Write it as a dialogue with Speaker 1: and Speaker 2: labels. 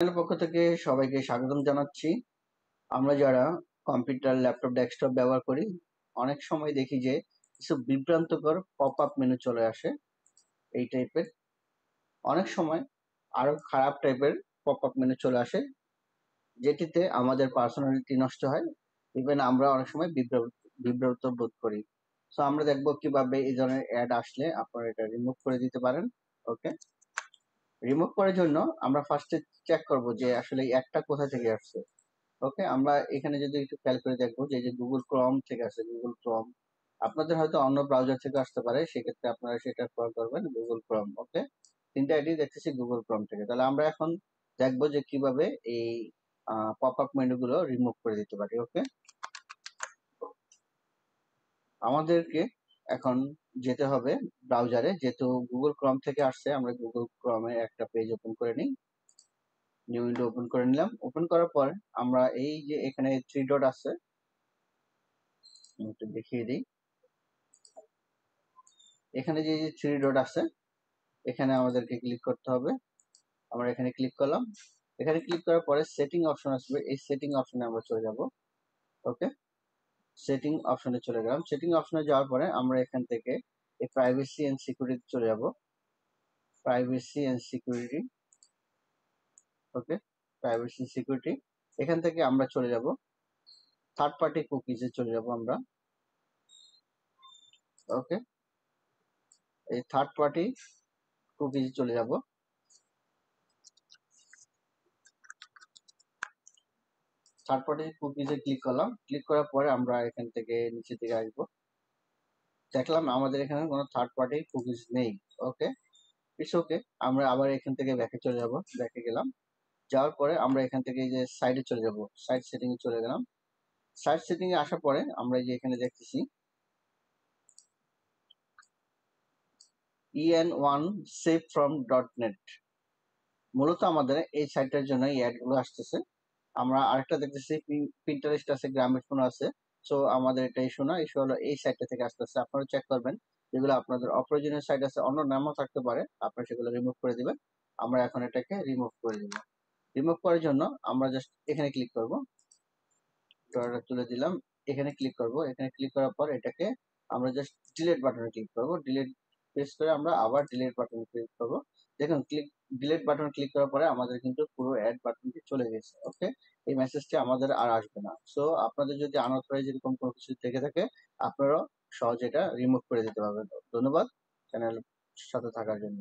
Speaker 1: চ্যানেলের পক্ষ থেকে সবাইকে স্বাগতম জানাচ্ছি। আমরা যারা কম্পিউটার, ল্যাপটপ, ডেস্কটপ ব্যবহার করি, অনেক সময় দেখি যে কিছু বিভ্রান্তকর পপ আপ মেনু চলে আসে এই টাইপের। অনেক সময় আরো খারাপ টাইপের পপ আপ মেনু চলে আসে, যেটিতে আমাদের পার্সোনালিটি নষ্ট হয়। ইভেন আমরা অনেক সময় বিব্রত বোধ করি। সো আমরা দেখবো কিভাবে এই ধরনের অ্যাড আসলে আপনারা এটা রিমুভ করে দিতে পারেন। ওকে, রিমুভ করার জন্য আমরা ফার্স্টে চেক করব যে আসলে এই অ্যাডটা কোথা থেকে আসছে। ওকে, আমরা এখানে যদি একটু খেয়াল করে দেখবো যে গুগল ক্রোম থেকে আসে। গুগল ক্রোম আপনাদের হয়তো অন্য ব্রাউজার থেকে আসতে পারে, সেক্ষেত্রে আপনারা সেটা ক্রয় করবেন গুগল ক্রোম। ওকে, তিনটা আইডি দেখতেছি গুগল ক্রোম থেকে। তাহলে আমরা এখন দেখবো যে কিভাবে এই পপ আপ মেনু গুলো রিমুভ করে দিতে পারি। ওকে, আমাদেরকে এখন যেতে হবে ব্রাউজারে, যেহেতু গুগল ক্রোম থেকে আসছে। আমরা গুগল ক্রোমে একটা পেজ ওপেন করে নিই, নিউ উইন্ডো ওপেন করে নিলাম। ওপেন করার পর আমরা এই যে এখানে থ্রি ডট আছে, একটু দেখিয়ে দিই। এখানে যে থ্রি ডট আছে, এখানে আমাদেরকে ক্লিক করতে হবে। আমরা এখানে ক্লিক করলাম। এখানে ক্লিক করার পরে সেটিং অপশন আসবে, এই সেটিং অপশনে আমরা চলে যাব। ওকে, সেটিং অপশনে চলে গেলাম। সেটিং অপশনে যাওয়ার পরে আমরা এখান থেকে এই প্রাইভেসি এন্ড সিকিউরিটি চলে যাব। Privacy and security. Okay, privacy security. এখান থেকে আমরা চলে যাব থার্ড পার্টি কুকিজে চলে যাব আমরা। ওকে, এই থার্ড পার্টি কুকিজে চলে যাব। থার্ড পার্টি কুকিজে ক্লিক করলাম। ক্লিক করার পরে আমরা এখান থেকে নিচে দিকে আসবো। দেখলাম আমাদের এখানে কোনো থার্ড পার্টি কুকিজ নেই। ওকে, ইটস ওকে। আমরা আবার এখান থেকে ব্যাকে চলে যাব। ব্যাকে গেলাম, যাওয়ার পরে আমরা এখান থেকে এই যে সাইডে চলে যাব, সাইড সেটিং এ চলে গেলাম। সাইড সেটিং এ আসার পরে আমরা এই যে এখানে দেখতেছি en1 save from .net। মূলত আমাদের এই সাইটটার জন্য এই অ্যাড গুলো আসতেছে। আমরা আরেকটা দেখতেছি পিন্টারেস্ট আছে, গ্রামীণ আছে। সো আমাদের এটা ইস্যু না, ইস্যু হলো এই সাইটটা থেকে আসতেছে। আপনারা চেক করবেন, যেগুলো আপনাদের অপ্রয়োজনীয় সাইট আছে, অন্য নামও থাকতে পারে, আপনারা সেগুলো রিমুভ করে দিবেন। আমরা এখন এটাকে রিমুভ করে দিব। রিমুভ করার জন্য আমরা জাস্ট এখানে ক্লিক করব, ড্রয়ারটা তুলে দিলাম। এখানে ক্লিক করব। এখানে ক্লিক করার পর এটাকে আমরা জাস্ট ডিলিট বাটনে ক্লিক করব। ডিলিট প্রেস করে আমরা আবার ডিলিট বাটনে ক্লিক করব। দেখুন, ডিলিট বাটন ক্লিক করার পরে আমাদের কিন্তু পুরো অ্যাড বাটনটি চলে গেছে। ওকে, এই মেসেজটি আমাদের আর আসবে না। সো আপনাদের যদি আনঅথরাইজ এরকম কোনো কিছু থেকে থাকে, আপনারা সহজে এটা রিমুভ করে দিতে পারবেন। ধন্যবাদ চ্যানেল সাথে থাকার জন্য।